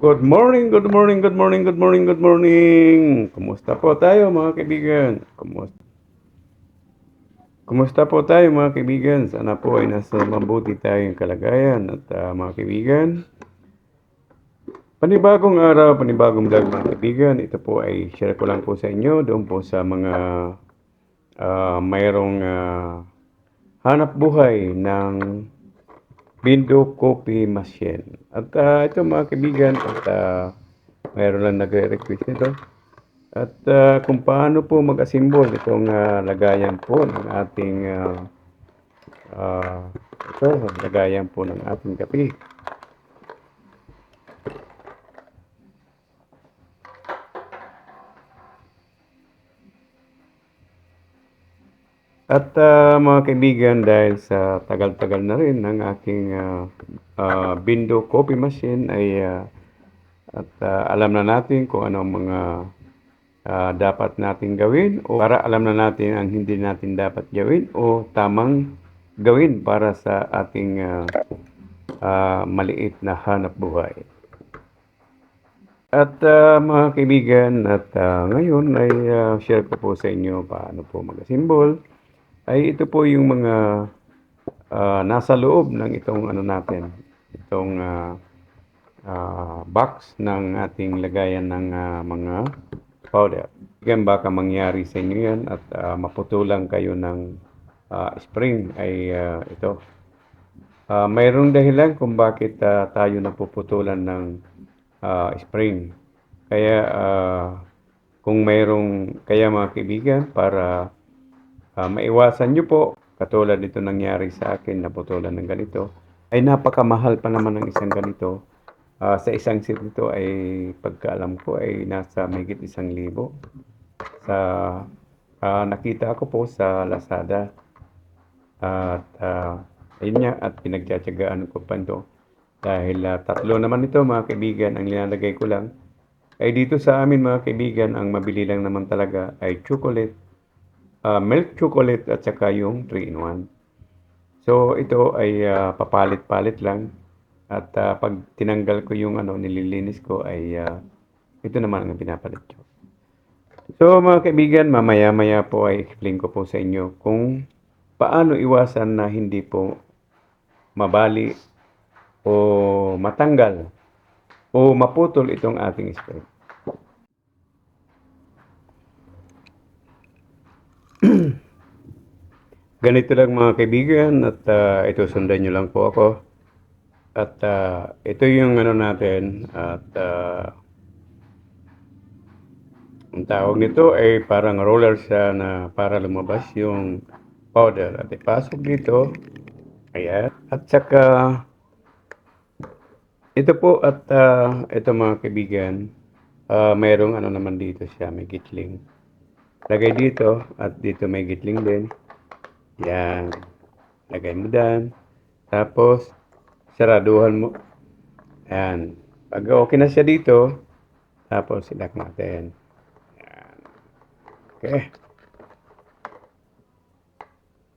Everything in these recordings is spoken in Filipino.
Good morning, good morning, good morning, good morning, good morning. Kumusta po tayo mga kaibigan? Kumusta po tayo mga kaibigan? Sana po ay nasa mabuti tayong kalagayan at mga kaibigan. Panibagong araw, panibagong vlog mga kaibigan. Ito po ay share ko lang po sa inyo doon po sa mga mayroong hanap buhay ng Bindo Coffee Machine. At ito mga kaibigan, at mayroon lang nagre-request nito. At kung paano po mag-assemble itong lagayan po ng ating uh, ito, lagayan po ng ating kape. At mga kaibigan, dahil sa tagal-tagal na rin ng aking Bindo Coffee Machine ay alam na natin kung ano ang mga dapat natin gawin o para alam na natin ang hindi natin dapat gawin o tamang gawin para sa ating maliit na hanap buhay. At mga kaibigan, at ngayon ay share ko po sa inyo paano po mag-assemble. Ay ito po yung mga nasa loob ng itong ano natin, itong box ng ating lagayan ng mga powder. Yan baka mangyari sa inyo yan at maputulan kayo ng spring ay ito. Mayroong dahilan kung bakit tayo napuputulan ng spring. Kaya kung mayroong, kaya mga kaibigan, para maiwasan nyo po, katulad dito nangyari sa akin, naputulan ng ganito, ay napakamahal pa naman ng isang ganito. Sa isang set nito ay pagkaalam ko ay nasa mahigit 1,000 sa nakita ko po sa Lazada. At ayun nga, at pinagtsatsagaan ko pa ito dahil tatlo naman ito mga kaibigan ang nilalagay ko lang. Ay dito sa amin mga kaibigan, ang mabili lang naman talaga ay chocolate, milk chocolate at saka yung 3-in-1. So ito ay papalit-palit lang. At pag tinanggal ko yung nililinis ko ay ito naman ang pinapalit ko. So mga kaibigan, mamaya-maya po ay explain ko po sa inyo kung paano iwasan na hindi po mabali o matanggal o maputol itong ating spray. Ganito lang mga kaibigan at ito sundan nyo lang po ako. At ito yung natin at ang tawag nito ay parang roller siya na para lumabas yung powder at ipasok dito. Ayan. At saka ito po at ito mga kaibigan, mayroong naman dito siya, may gitling. Lagay dito at dito may gitling din. Yan. Lagay mo dyan. Tapos, saraduhan mo. Yan. Pag okay na siya dito, tapos ilak natin. Yan. Okay.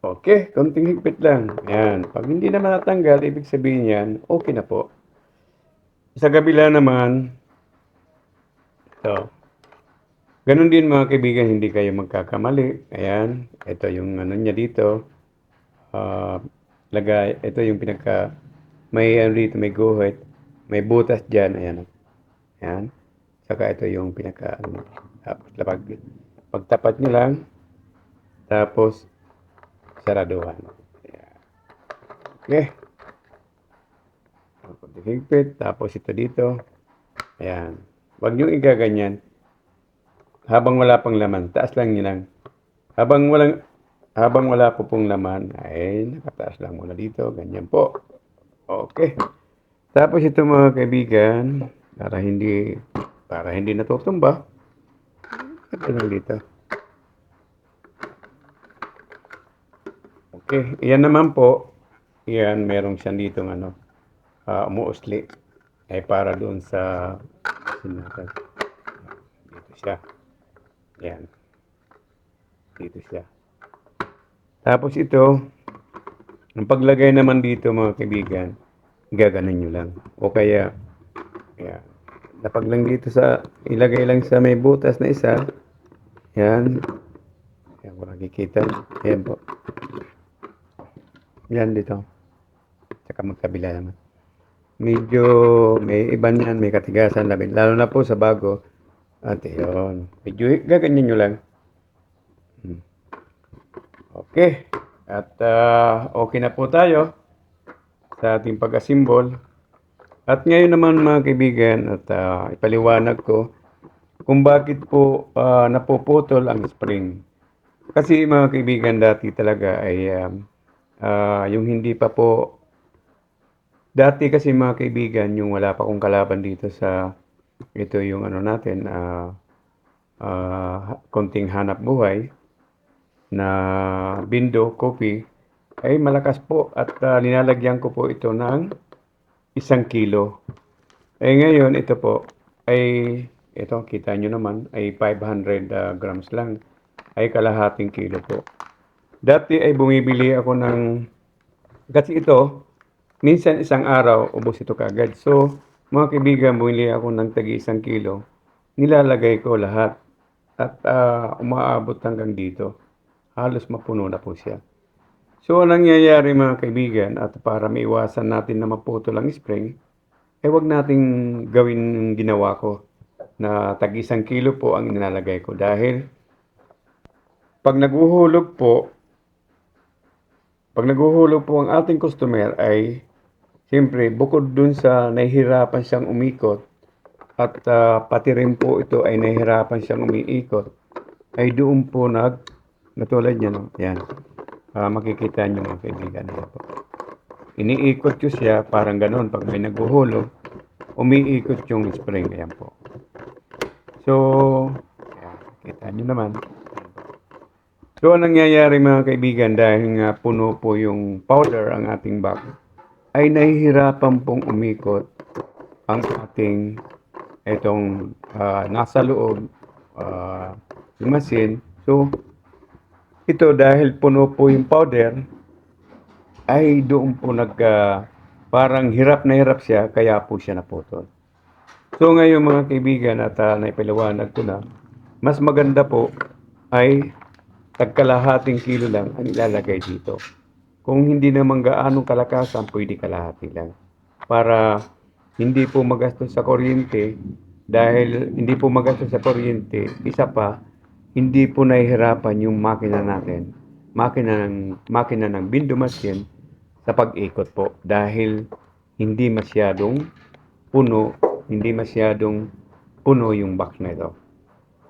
Okay, konting higpit lang. Yan. Pag hindi na natanggal, ibig sabihin yan, okay na po. Sa kabila naman, ito. Ganon din mga kaibigan, hindi kayo magkakamali. Ayan, ito yung niya dito. Ito yung pinaka, may dito, may guhit, may butas dyan. Ayan. Ayan. Saka ito yung pinaka, tapos pagtapat nyo lang, tapos saraduhan. Ayan. Okay. Higpit, tapos ito dito. Ayan. Huwag nyo igaganyan. Habang wala pang laman, taas lang nyo lang. Habang wala po pong laman, ay nakataas lang muna dito. Ganyan po. Okay. Tapos ito mga kaibigan, para hindi natutumba, ito lang dito. Okay. Yan naman po, yan merong siya dito umuusli. Ay para doon sa dito siya. Yan. Dito siya. Tapos ito, ang paglagay naman dito mga kaibigan, gaganon nyo lang. O kaya, yan. Lapag lang dito sa, ilagay lang sa may butas na isa. Yan. Yan kung nakikita. Ayan po. Yan dito. Tsaka magkabila naman. Medyo may iba niyan, may katigasan labi. Lalo na po sa bago. At yun. Medyo gaganyan nyo lang. Okay. At okay na po tayo sa ating pag-assemble. At ngayon naman mga kaibigan, at ipaliwanag ko kung bakit po napuputol ang spring. Kasi mga kaibigan, dati talaga ay yung hindi pa po, dati kasi mga kaibigan, yung wala pa akong kalaban dito sa, ito yung ano natin, konting hanap buhay na bindo, coffee, ay malakas po at linalagyan ko po ito ng 1 kilo. Eh ngayon, ito po ay, ito kita nyo naman, ay 500 grams lang, ay kalahating kilo po. Dati ay bumibili ako ng, kasi ito, minsan isang araw, ubos ito kagad. So, mga kaibigan, bumili ako ng tagi 1 kilo, nilalagay ko lahat at umaabot hanggang dito. Halos mapuno na po siya. So, ang nangyayari mga kaibigan, at para maiwasan natin na maputol ang spring, eh wag nating gawin yung ginawa ko na tag 1 kilo po ang nilalagay ko dahil pag naguhulog po, ang ating customer ay siyempre bukod dun sa nahihirapan siyang umikot at pati rin po ito ay nahihirapan siyang umiikot ay doon po natulad niya no, yan. Makikita niyo mga kaibigan yan po. Iniikot ko siya parang ganoon pag may naguhulog, umiikot yung spring, ayan po. So, ayan, kita niyo naman. So, ang nangyayari mga kaibigan dahil nga puno po yung powder ang ating box, ay nahihirapan pong umikot ang ating itong nasa loob yung machine. So, ito dahil puno po yung powder, ay doon po parang hirap na hirap siya, kaya po siya naputol. So ngayon mga kaibigan, at naipaliwanag ko na, mas maganda po ay tagkalahating kilo lang ang ilalagay dito. Kung hindi naman gaanong kalakasan, pwede kalahati lang. Para hindi po magastos sa kuryente, dahil hindi po magastos sa kuryente, isa pa, hindi po nahihirapan yung makina natin, makina ng window machine sa pag-ikot po dahil hindi masyadong puno, hindi masyadong puno yung box na ito.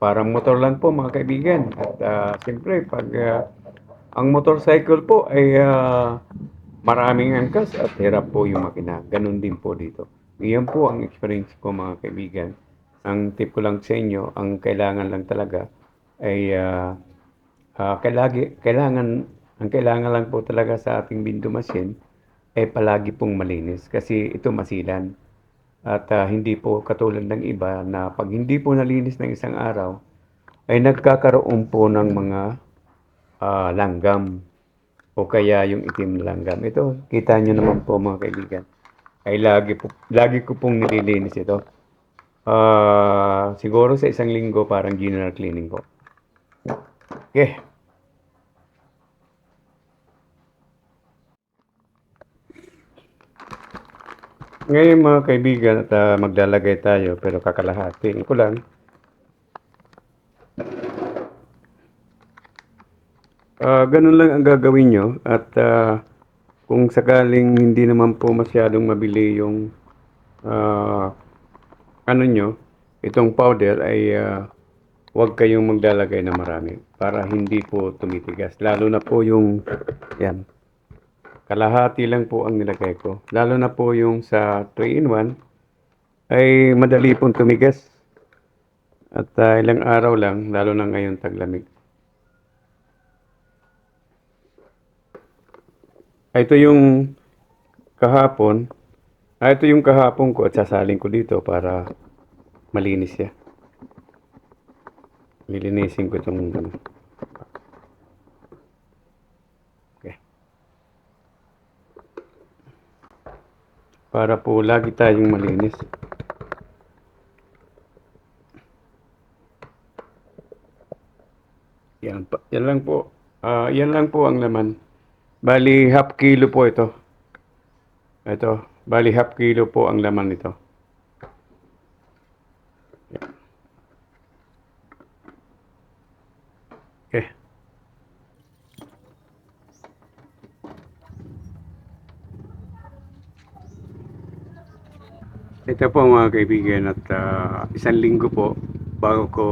Parang motor lang po mga kaibigan. At siyempre, pag ang motorcycle po ay maraming angkas at hirap po yung makina. Ganun din po dito. Iyan po ang experience ko mga kaibigan. Ang tip ko lang sa inyo, ang kailangan lang talaga ay kailangan lang po talaga sa ating window machine ay palagi pong malinis kasi ito masilan. At hindi po katulad ng iba na pag hindi po nalinis ng isang araw ay nagkakaroon po ng mga langgam o kaya yung itim na langgam. Ito, kita nyo naman po mga kaibigan. Ay lagi ko pong nililinis ito. Siguro sa isang linggo parang general cleaning po. Okay. Ngayon mga kaibigan at maglalagay tayo pero kakalahatiin ko lang. Ganun lang ang gagawin nyo at kung sakaling hindi naman po masyadong mabili yung ano nyo, itong powder ay huwag kayong maglalagay na marami para hindi po tumitigas. Lalo na po yung, yan, kalahati lang po ang nilagay ko. Lalo na po yung sa 3-in-1 ay madali pong tumigas. At ilang araw lang, lalo na ngayon taglamig. Ito yung kahapon. Ito yung kahapon ko at sasalin ko dito para malinis siya. Lilinisin ko itong okay. Para po lagi tayong malinis. Yan lang po. Yan lang po ang laman. Bali half kilo po ito. Ito, bali half kilo po ang laman nito. Okay. Ito po mga kaibigan at isang linggo po bago ko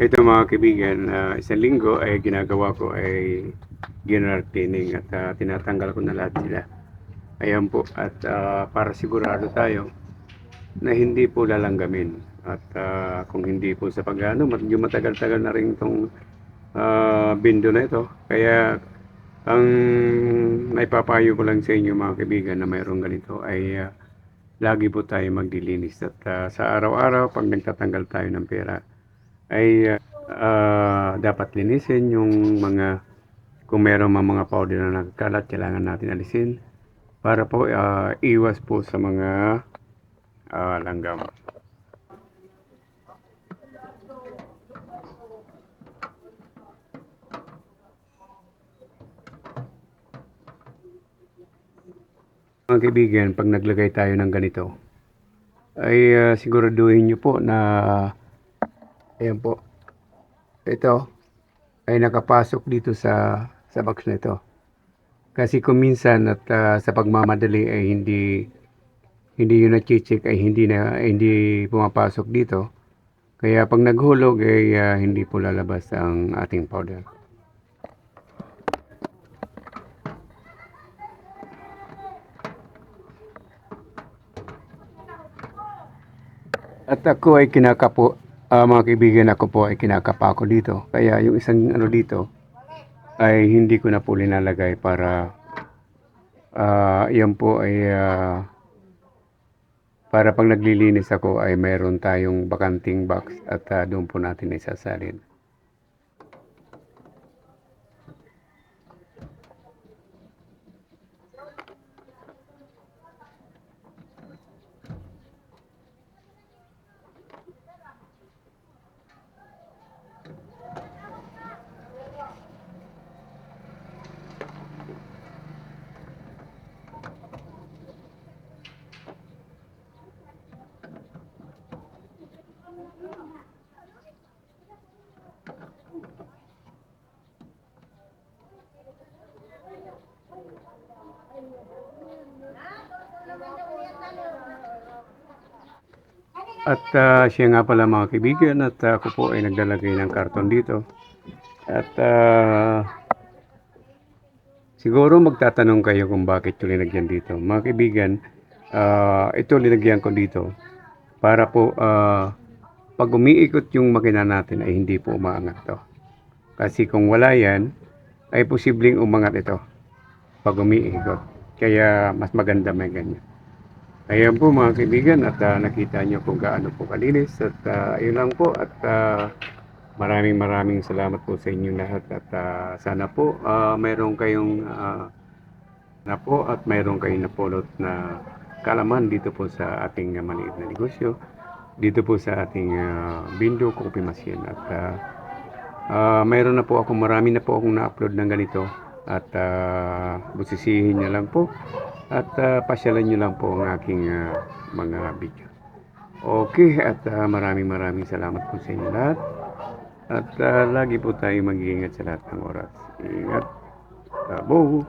ito mga kaibigan, isang linggo ay ginagawa ko ay general cleaning at tinatanggal ko na lahat sila. Ayan po at para sigurado tayo na hindi po lalanggamin at kung hindi po sa pag-ano, medyo matagal-tagal na rin itong bindo na ito. Kaya ang naipapayo ko lang sa inyo mga kaibigan na mayroong ganito ay lagi po tayo magdilinis at sa araw-araw pag nagtatanggal tayo ng pera ay dapat linisin yung mga kung meron mga powder na nagkalat kailangan natin alisin para po iwas po sa mga langgam. Mga kaibigan, pag naglagay tayo ng ganito ay siguraduhin nyo po na ayan po, ito ay nakapasok dito sa box na ito. Kasi kung minsan at sa pagmamadali ay hindi yun na-check ay hindi pumapasok dito. Kaya pag naghulog ay hindi po lalabas ang ating powder. At ako ay mga kaibigan ako po ay kinakapa ako dito. Kaya yung isang ano dito ay hindi ko na po linalagay para yan po ay para pag naglilinis ako ay mayroon tayong bakanting box at doon po natin isasalin. At siya nga pala mga kaibigan at ako po ay naglalagay ng karton dito. At siguro magtatanong kayo kung bakit ito linagyan dito. Mga kaibigan, ito linagyan ko dito para po pag umiikot yung makina natin ay hindi po umaangat to. Kasi kung wala yan, ay posibleng umangat ito pag umiikot. Kaya mas maganda may ganyan. Ayan po mga kaibigan at nakita nyo kung gaano po kalinis at yun lang po at maraming salamat po sa inyong lahat at sana po mayroon kayong na po at mayroon kayong napulot na kalaman dito po sa ating maliit na negosyo dito po sa ating Bindo Coffee Machine at mayroon na po ako marami na po akong na-upload ng ganito at busisihin nyo lang po at pasyalan nyo lang po ang aking mga video. Okay at maraming salamat po sa inyo lahat at lagi po tayo mag-iingat sa lahat ng oras. Ingat. Tabo.